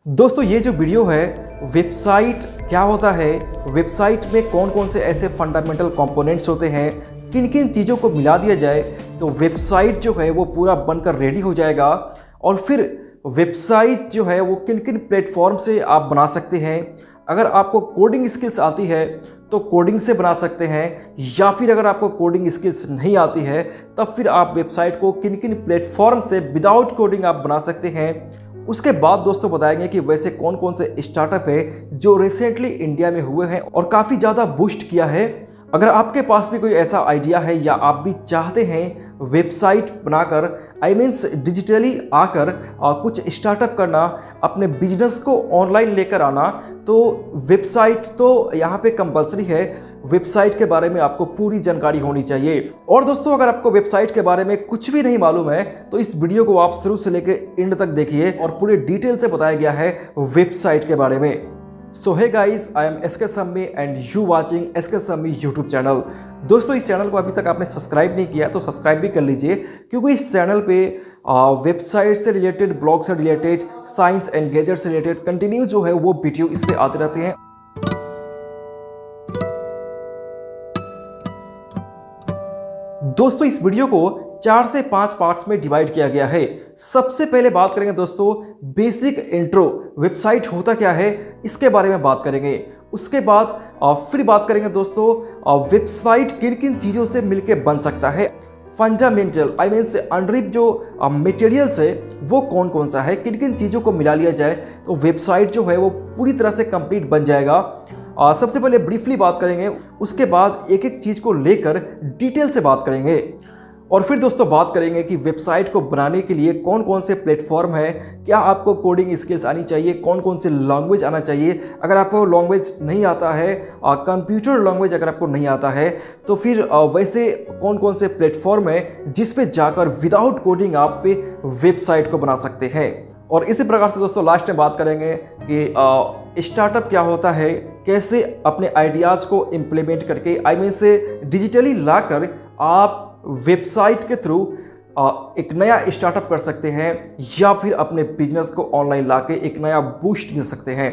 दोस्तों ये जो वीडियो है, वेबसाइट क्या होता है, वेबसाइट में कौन कौन से ऐसे फंडामेंटल कंपोनेंट्स होते हैं, किन किन चीज़ों को मिला दिया जाए तो वेबसाइट जो है वो पूरा बनकर रेडी हो जाएगा। और फिर वेबसाइट जो है वो किन किन प्लेटफॉर्म से आप बना सकते हैं। अगर आपको कोडिंग स्किल्स आती है तो कोडिंग से बना सकते हैं, या फिर अगर आपको कोडिंग स्किल्स नहीं आती है तब फिर आप वेबसाइट को किन किन प्लेटफॉर्म से विदाउट कोडिंग आप बना सकते हैं। उसके बाद दोस्तों बताएंगे कि वैसे कौन कौन से स्टार्टअप है जो रिसेंटली इंडिया में हुए हैं और काफ़ी ज़्यादा बूस्ट किया है। अगर आपके पास भी कोई ऐसा आइडिया है या आप भी चाहते हैं वेबसाइट बनाकर मीन्स डिजिटली आकर कुछ स्टार्टअप करना, अपने बिजनेस को ऑनलाइन लेकर आना, तो वेबसाइट तो यहाँ पे कंपलसरी है। वेबसाइट के बारे में आपको पूरी जानकारी होनी चाहिए। और दोस्तों अगर आपको वेबसाइट के बारे में कुछ भी नहीं मालूम है तो इस वीडियो को आप शुरू से लेकर एंड तक देखिए और पूरे डिटेल से बताया गया है वेबसाइट के बारे में। So hey guys, I am SK Sammi and you watching SK Sammi YouTube channel. दोस्तों इस चैनल को अभी तक आपने सब्सक्राइब नहीं किया तो सब्सक्राइब भी कर लीजिए, क्योंकि इस चैनल पे वेबसाइट से रिलेटेड, ब्लॉग से रिलेटेड, साइंस एंड गैजेट से रिलेटेड कंटिन्यू जो है वो वीडियो इस पे आते रहते हैं। दोस्तों इस वीडियो को 4 से 5 पार्ट्स में डिवाइड किया गया है। सबसे पहले बात करेंगे दोस्तों बेसिक इंट्रो, वेबसाइट होता क्या है इसके बारे में बात करेंगे। उसके बाद फिर बात करेंगे दोस्तों वेबसाइट किन किन चीज़ों से मिलकर बन सकता है। फंडामेंटल मीन्स अंडरलीव जो मटेरियल्स है वो कौन कौन सा है, किन किन चीज़ों को मिला लिया जाए तो वेबसाइट जो है वो पूरी तरह से कंप्लीट बन जाएगा। सबसे पहले ब्रीफली बात करेंगे, उसके बाद एक एक चीज़ को लेकर डिटेल से बात करेंगे। और फिर दोस्तों बात करेंगे कि वेबसाइट को बनाने के लिए कौन कौन से प्लेटफॉर्म है, क्या आपको कोडिंग स्किल्स आनी चाहिए, कौन कौन से लैंग्वेज आना चाहिए। अगर आपको लैंग्वेज नहीं आता है, कंप्यूटर लैंग्वेज अगर आपको नहीं आता है तो फिर वैसे कौन कौन से प्लेटफॉर्म है जिस पे जाकर विदाउट कोडिंग आप पे वेबसाइट को बना सकते हैं। और इसी प्रकार से दोस्तों लास्ट में बात करेंगे कि स्टार्टअप क्या होता है, कैसे अपने आइडियाज़ को इम्प्लीमेंट करके मीन से डिजिटली लाकर आप वेबसाइट के थ्रू एक नया स्टार्टअप कर सकते हैं, या फिर अपने बिजनेस को ऑनलाइन लाके एक नया बूस्ट दे सकते हैं।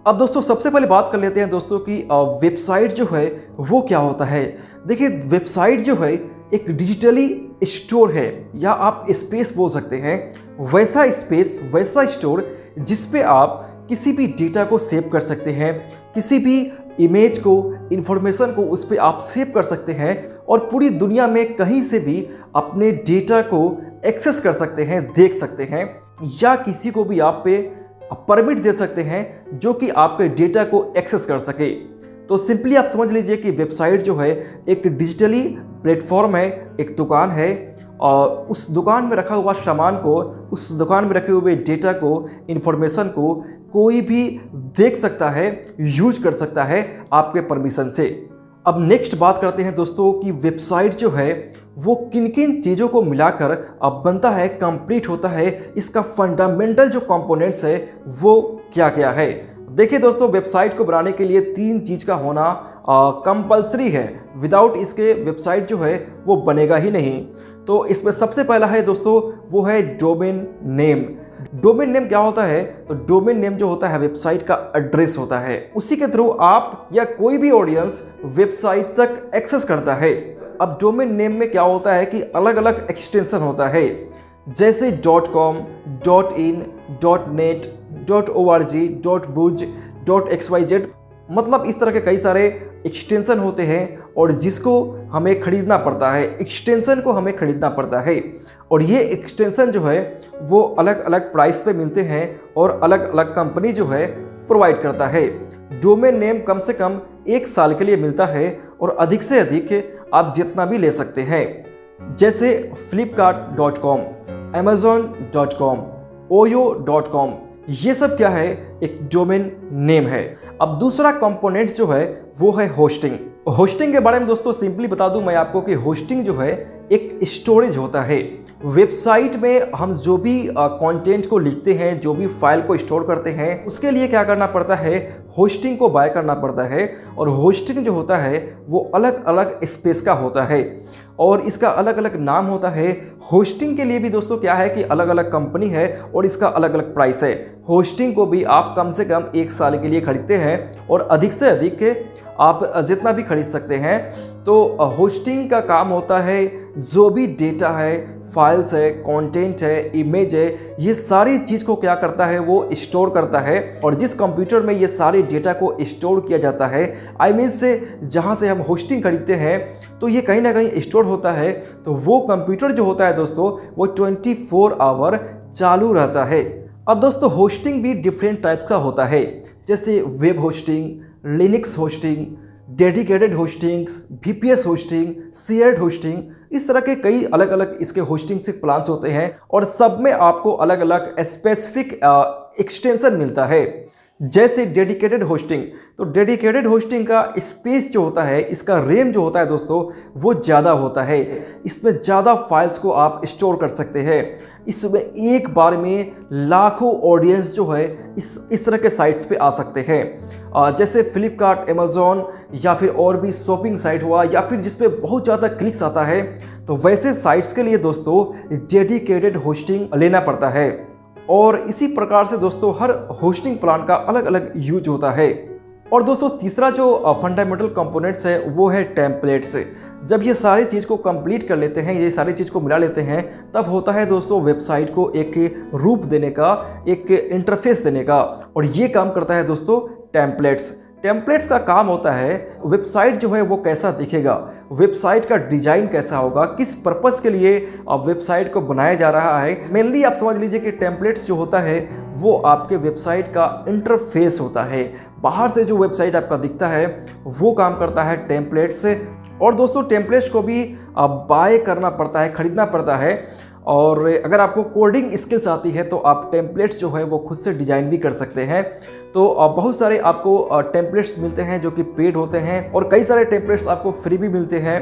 अब दोस्तों सबसे पहले बात कर लेते हैं दोस्तों कि वेबसाइट जो है वो क्या होता है। देखिए वेबसाइट जो है एक डिजिटली स्टोर है, या आप स्पेस बोल सकते हैं, वैसा स्पेस, वैसा स्टोर जिस पे आप किसी भी डेटा को सेव कर सकते हैं, किसी भी इमेज को, इंफॉर्मेशन को उस पर आप सेव कर सकते हैं और पूरी दुनिया में कहीं से भी अपने डेटा को एक्सेस कर सकते हैं, देख सकते हैं, या किसी को भी आप पे परमिट दे सकते हैं जो कि आपके डेटा को एक्सेस कर सके। तो सिंपली आप समझ लीजिए कि वेबसाइट जो है एक डिजिटली प्लेटफॉर्म है, एक दुकान है, और उस दुकान में रखा हुआ सामान को, उस दुकान में रखे हुए डेटा को, इंफॉर्मेशन को कोई भी देख सकता है, यूज कर सकता है आपके परमिशन से। अब नेक्स्ट बात करते हैं दोस्तों कि वेबसाइट जो है वो किन किन चीज़ों को मिलाकर अब बनता है, कंप्लीट होता है, इसका फंडामेंटल जो कंपोनेंट्स है वो क्या क्या है। देखिए दोस्तों वेबसाइट को बनाने के लिए 3 चीज़ का होना कंपलसरी है, विदाउट इसके वेबसाइट जो है वो बनेगा ही नहीं। तो इसमें सबसे पहला है दोस्तों वो है डोमेन नेम। डोमेन नेम क्या होता है, तो डोमेन नेम जो होता है वेबसाइट का एड्रेस होता है, उसी के थ्रू आप या कोई भी ऑडियंस वेबसाइट तक एक्सेस करता है। अब डोमेन नेम में क्या होता है कि अलग अलग एक्सटेंशन होता है, जैसे .com, .in, .net, .org, .buzz, .xyz, मतलब इस तरह के कई सारे एक्सटेंशन होते हैं और जिसको हमें खरीदना पड़ता है, एक्सटेंशन को हमें खरीदना पड़ता है। और ये एक्सटेंशन जो है वो अलग अलग प्राइस पे मिलते हैं और अलग अलग कंपनी जो है प्रोवाइड करता है। डोमेन नेम कम से कम 1 साल के लिए मिलता है और अधिक से अधिक आप जितना भी ले सकते हैं, जैसे flipkart.com, amazon.com, oyo.com, ये सब क्या है, एक डोमेन नेम है। अब दूसरा कंपोनेंट जो है वो है होस्टिंग। होस्टिंग के बारे में दोस्तों सिंपली बता दूं मैं आपको कि होस्टिंग जो है एक स्टोरेज होता है। वेबसाइट में हम जो भी कंटेंट को लिखते हैं, जो भी फाइल को स्टोर करते हैं, उसके लिए क्या करना पड़ता है, होस्टिंग को बाय करना पड़ता है। और होस्टिंग जो होता है वो अलग अलग स्पेस का होता है और इसका अलग अलग नाम होता है। होस्टिंग के लिए भी दोस्तों क्या है कि अलग अलग कंपनी है और इसका अलग अलग प्राइस है। होस्टिंग को भी आप कम से कम 1 साल के लिए खरीदते हैं और अधिक से अधिक आप जितना भी खरीद सकते हैं। तो होस्टिंग का काम होता है जो भी डेटा है, फाइल्स है, कंटेंट है, इमेज है, ये सारी चीज़ को क्या करता है, वो स्टोर करता है। और जिस कंप्यूटर में ये सारे डेटा को स्टोर किया जाता है, आई मीन से जहाँ से हम होस्टिंग खरीदते हैं, तो ये कहीं ना कहीं स्टोर होता है। तो वो कंप्यूटर जो होता है दोस्तों वो 24 आवर चालू रहता है। अब दोस्तों होस्टिंग भी डिफरेंट टाइप्स का होता है, जैसे web hosting, Linux hosting, dedicated hostings, VPS hosting, shared hosting, इस तरह के कई अलग अलग इसके होस्टिंग से प्लान्स होते हैं और सब में आपको अलग अलग स्पेसिफिक एक्सटेंशन मिलता है। जैसे डेडिकेटेड होस्टिंग, तो डेडिकेटेड होस्टिंग का स्पेस जो होता है, इसका रैम जो होता है दोस्तों वो ज़्यादा होता है। इसमें ज़्यादा फाइल्स को आप स्टोर कर सकते हैं। इसमें एक बार में लाखों ऑडियंस जो है इस तरह के साइट्स पे आ सकते हैं, जैसे फ्लिपकार्ट, अमेज़ॉन या फिर और भी शॉपिंग साइट हुआ या फिर जिस पे बहुत ज़्यादा क्लिक्स आता है। तो वैसे साइट्स के लिए दोस्तों डेडिकेटेड होस्टिंग लेना पड़ता है। और इसी प्रकार से दोस्तों हर होस्टिंग प्लान का अलग अलग यूज होता है। और दोस्तों तीसरा जो फंडामेंटल कंपोनेंट्स है वो है टेम्पलेट्स। जब ये सारी चीज़ को कंप्लीट कर लेते हैं, ये सारी चीज़ को मिला लेते हैं, तब होता है दोस्तों वेबसाइट को एक रूप देने का, एक इंटरफेस देने का। और ये काम करता है दोस्तों टेम्पलेट्स। टेम्पलेट्स का काम होता है वेबसाइट जो है वो कैसा दिखेगा, वेबसाइट का डिजाइन कैसा होगा, किस पर्पस के लिए वेबसाइट को बनाया जा रहा है। मेनली आप समझ लीजिए कि टेम्पलेट्स जो होता है वो आपके वेबसाइट का इंटरफेस होता है। बाहर से जो वेबसाइट आपका दिखता है वो काम करता है टेम्पलेट्स से। और दोस्तों टेम्पलेट्स को भी बाय करना पड़ता है, खरीदना पड़ता है। और अगर आपको कोडिंग स्किल्स आती है तो आप टेम्पलेट्स जो है वो खुद से डिज़ाइन भी कर सकते हैं। तो बहुत सारे आपको टेम्पलेट्स मिलते हैं जो कि पेड होते हैं और कई सारे टेम्पलेट्स आपको फ्री भी मिलते हैं।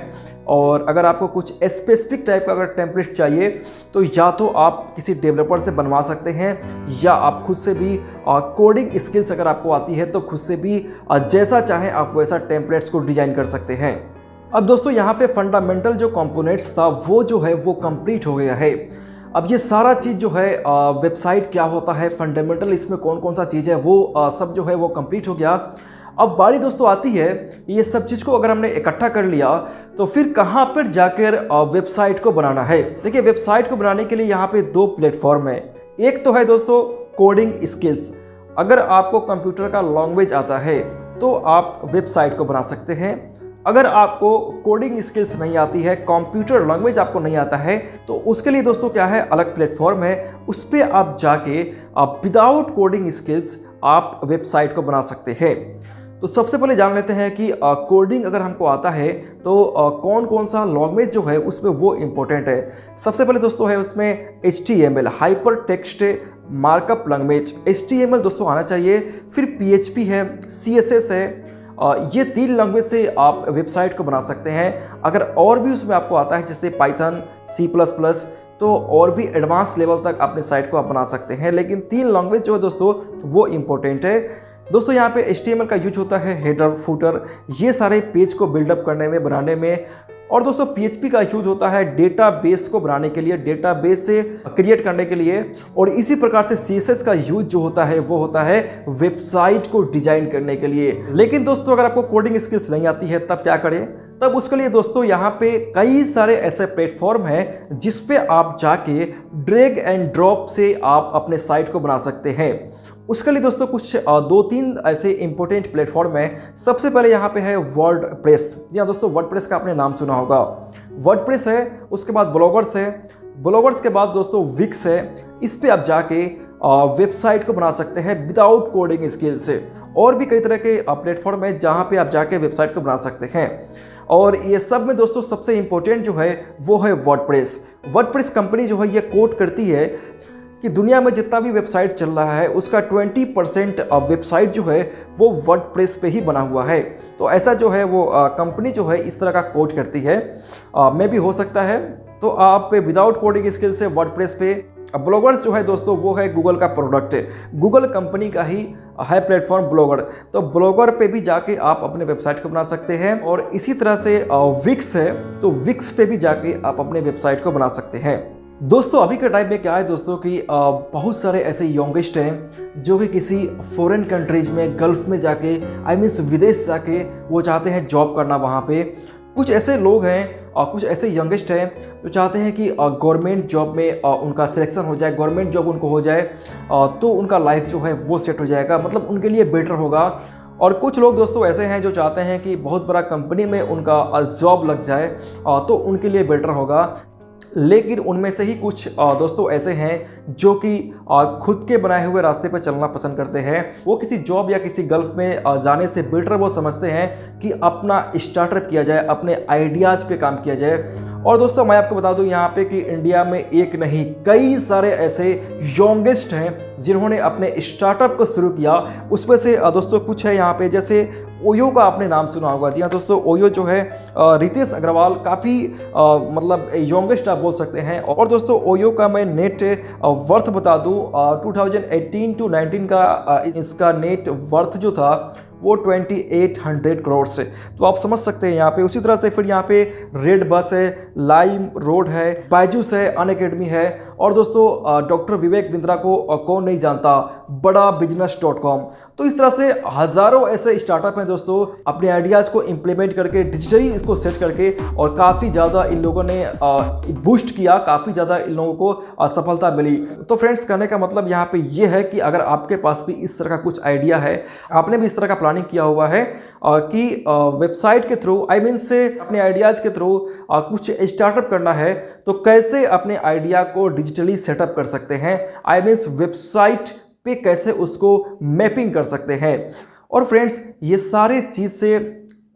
और अगर आपको कुछ स्पेसिफिक टाइप का अगर टेम्पलेट चाहिए तो या तो आप किसी डेवलपर से बनवा सकते हैं या आप खुद से भी कोडिंग स्किल्स अगर आपको आती है तो खुद से भी जैसा चाहें आप वैसा टेम्पलेट्स को डिज़ाइन कर सकते हैं। अब दोस्तों यहाँ पे फंडामेंटल जो कंपोनेंट्स था वो जो है वो कंप्लीट हो गया है। अब ये सारा चीज़ जो है वेबसाइट क्या होता है, फंडामेंटल इसमें कौन कौन सा चीज़ है वो सब जो है वो कंप्लीट हो गया। अब बारी दोस्तों आती है ये सब चीज़ को अगर हमने इकट्ठा कर लिया तो फिर कहाँ पर जाकर वेबसाइट को बनाना है। देखिए वेबसाइट को बनाने के लिए यहाँ पे 2 प्लेटफॉर्म है। एक तो है दोस्तों कोडिंग स्किल्स। अगर आपको कंप्यूटर का लैंग्वेज आता है तो आप वेबसाइट को बना सकते हैं। अगर आपको कोडिंग स्किल्स नहीं आती है, कंप्यूटर लैंग्वेज आपको नहीं आता है, तो उसके लिए दोस्तों क्या है, अलग प्लेटफॉर्म है। उस पर आप जाके विदाउट कोडिंग स्किल्स आप वेबसाइट को बना सकते हैं। तो सबसे पहले जान लेते हैं कि कोडिंग अगर हमको आता है तो कौन कौन सा लैंग्वेज जो है उसमें वो इम्पोर्टेंट है। सबसे पहले दोस्तों है उसमें HTML, hyper text markup language, HTML दोस्तों आना चाहिए। फिर PHP है, CSS है। ये 3 लैंग्वेज से आप वेबसाइट को बना सकते हैं। अगर और भी उसमें आपको आता है जैसे पाइथन, C++, तो और भी एडवांस लेवल तक अपने साइट को आप बना सकते हैं। लेकिन 3 लैंग्वेज जो है दोस्तों वो इम्पोर्टेंट है। दोस्तों यहाँ पे HTML का यूज होता है हेडर, फुटर, ये सारे पेज को बिल्डअप करने में, बनाने में। और दोस्तों PHP का यूज होता है डेटाबेस को बनाने के लिए, डेटाबेस से क्रिएट करने के लिए। और इसी प्रकार से CSS का यूज जो होता है वो होता है वेबसाइट को डिजाइन करने के लिए। लेकिन दोस्तों अगर आपको कोडिंग स्किल्स नहीं आती है तब क्या करें, तब उसके लिए दोस्तों यहाँ पे कई सारे ऐसे प्लेटफॉर्म हैं जिस पे आप जाके ड्रैग एंड ड्रॉप से आप अपने साइट को बना सकते हैं। उसके लिए दोस्तों कुछ 2-3 ऐसे इंपॉर्टेंट प्लेटफॉर्म हैं। सबसे पहले यहाँ पे है वर्डप्रेस। या दोस्तों वर्डप्रेस का आपने नाम सुना होगा। वर्डप्रेस है, उसके बाद ब्लॉगर्स है, ब्लॉगर्स के बाद दोस्तों विक्स है। इस पे आप जाके वेबसाइट को बना सकते हैं विदाउट कोडिंग स्किल से। और भी कई तरह के प्लेटफॉर्म है जहाँ पे आप जाके वेबसाइट को बना सकते हैं। और ये सब में दोस्तों सबसे इम्पोर्टेंट जो है वो है वर्डप्रेस। वर्डप्रेस कंपनी जो है ये कोट करती है कि दुनिया में जितना भी वेबसाइट चल रहा है उसका 20% वेबसाइट जो है वो वर्डप्रेस पे ही बना हुआ है। तो ऐसा जो है वो कंपनी जो है इस तरह का कोड करती है। मे भी हो सकता है। तो आप विदाउट कोडिंग स्किल से वर्डप्रेस पे ब्लॉगर्स जो है दोस्तों वो है गूगल का प्रोडक्ट है, गूगल कंपनी का ही है प्लेटफॉर्म ब्लॉगर। तो ब्लॉगर पे भी जाके आप अपने वेबसाइट को बना सकते हैं। और इसी तरह से विक्स है, तो विक्स पे भी जाके आप अपने वेबसाइट को बना सकते हैं। दोस्तों अभी के टाइम में क्या है दोस्तों कि बहुत सारे ऐसे यंगेस्ट हैं जो कि किसी फॉरेन कंट्रीज में, गल्फ में जाके मीन्स विदेश जाके वो चाहते हैं जॉब करना वहाँ पे। कुछ ऐसे लोग हैं और कुछ ऐसे यंगेस्ट हैं जो चाहते हैं कि गवर्नमेंट जॉब में उनका सिलेक्शन हो जाए, गवर्नमेंट जॉब उनको हो जाए तो उनका लाइफ जो है वो सेट हो जाएगा, मतलब उनके लिए बेटर होगा। और कुछ लोग दोस्तों ऐसे हैं जो चाहते हैं कि बहुत बड़ा कंपनी में उनका जॉब लग जाए तो उनके लिए बेटर होगा। लेकिन उनमें से ही कुछ दोस्तों ऐसे हैं जो कि खुद के बनाए हुए रास्ते पर चलना पसंद करते हैं। वो किसी जॉब या किसी गल्फ में जाने से बेटर वो समझते हैं कि अपना स्टार्टअप किया जाए, अपने आइडियाज़ पे काम किया जाए। और दोस्तों मैं आपको बता दूं यहाँ पे कि इंडिया में एक नहीं कई सारे ऐसे यंगेस्ट हैं जिन्होंने अपने स्टार्टअप को शुरू किया। उसमें से दोस्तों कुछ है यहाँ पे, जैसे ओयो का आपने नाम सुना होगा। जी हाँ दोस्तों, ओयो जो है रितेश अग्रवाल काफ़ी मतलब यंगेस्ट आप बोल सकते हैं। और दोस्तों ओयो का मैं नेट वर्थ बता दूं 2018 to 19 का इसका नेट वर्थ जो था वो 2800 करोड़ से। तो आप समझ सकते हैं यहाँ पे। उसी तरह से फिर यहाँ पे रेड बस है, लाइम रोड है, बायजूस है, अनअकैडमी है। और दोस्तों डॉक्टर विवेक बिंद्रा को कौन नहीं जानता, बड़ा बिजनेस.com। तो इस तरह से हज़ारों ऐसे स्टार्टअप हैं दोस्तों, अपने आइडियाज़ को इम्प्लीमेंट करके डिजिटली इसको सेट करके और काफ़ी ज़्यादा इन लोगों ने बूस्ट किया, काफ़ी ज़्यादा इन लोगों को सफलता मिली। तो फ्रेंड्स कहने का मतलब यहाँ पे ये है कि अगर आपके पास भी इस तरह का कुछ आइडिया है, आपने भी इस तरह का प्लानिंग किया हुआ है कि वेबसाइट के थ्रू से अपने आइडियाज़ के थ्रू कुछ स्टार्टअप करना है, तो कैसे अपने आइडिया को डिजिटली सेटअप कर सकते हैं, वेबसाइट पे कैसे उसको मैपिंग कर सकते हैं। और फ्रेंड्स ये सारे चीज़ से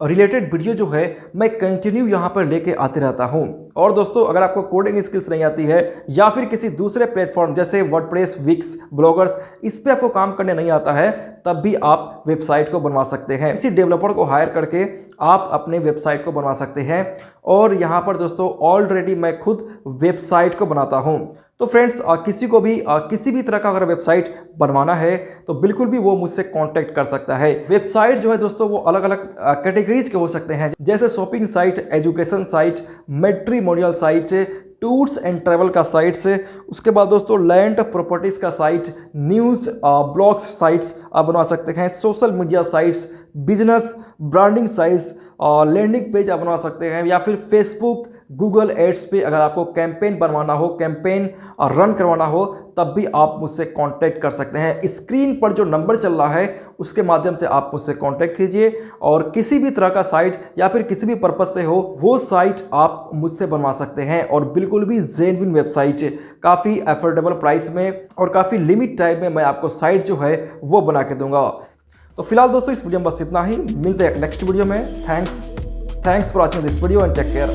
रिलेटेड वीडियो जो है मैं कंटिन्यू यहाँ पर लेके आते रहता हूँ। और दोस्तों अगर आपको कोडिंग स्किल्स नहीं आती है या फिर किसी दूसरे प्लेटफॉर्म जैसे वर्डप्रेस, विक्स, ब्लॉगर्स, इस पे आपको काम करने नहीं आता है, तब भी आप वेबसाइट को बनवा सकते हैं। किसी डेवलपर को हायर करके आप अपने वेबसाइट को बनवा सकते हैं। और यहाँ पर दोस्तों ऑलरेडी मैं खुद वेबसाइट को बनाता हूँ। तो फ्रेंड्स किसी को भी किसी भी तरह का अगर वेबसाइट बनवाना है तो बिल्कुल भी वो मुझसे कांटेक्ट कर सकता है। वेबसाइट जो है दोस्तों वो अलग अलग कैटेगरीज के हो सकते हैं, जैसे shopping site, education site, matrimonial site, tours and travel का साइट्स, उसके बाद दोस्तों लैंड प्रॉपर्टीज़ का साइट, न्यूज़ ब्लॉग्स साइट्स आप बनवा सकते हैं, social media sites, business branding sites, landing page आप बनवा सकते हैं, या फिर फेसबुक, गूगल एड्स पे अगर आपको कैंपेन बनवाना हो, कैंपेन रन करवाना हो, तब भी आप मुझसे कांटेक्ट कर सकते हैं। स्क्रीन पर जो नंबर चल रहा है उसके माध्यम से आप मुझसे कांटेक्ट कीजिए। और किसी भी तरह का साइट या फिर किसी भी पर्पस से हो वो साइट आप मुझसे बनवा सकते हैं। और बिल्कुल भी जेन्युइन वेबसाइट, काफ़ी अफोर्डेबल प्राइस में और काफ़ी लिमिट टाइम में मैं आपको साइट जो है वो बना के दूंगा। तो फिलहाल दोस्तों इस वीडियो में बस इतना ही, मिलते हैं नेक्स्ट वीडियो में। Thanks for watching this video and take care.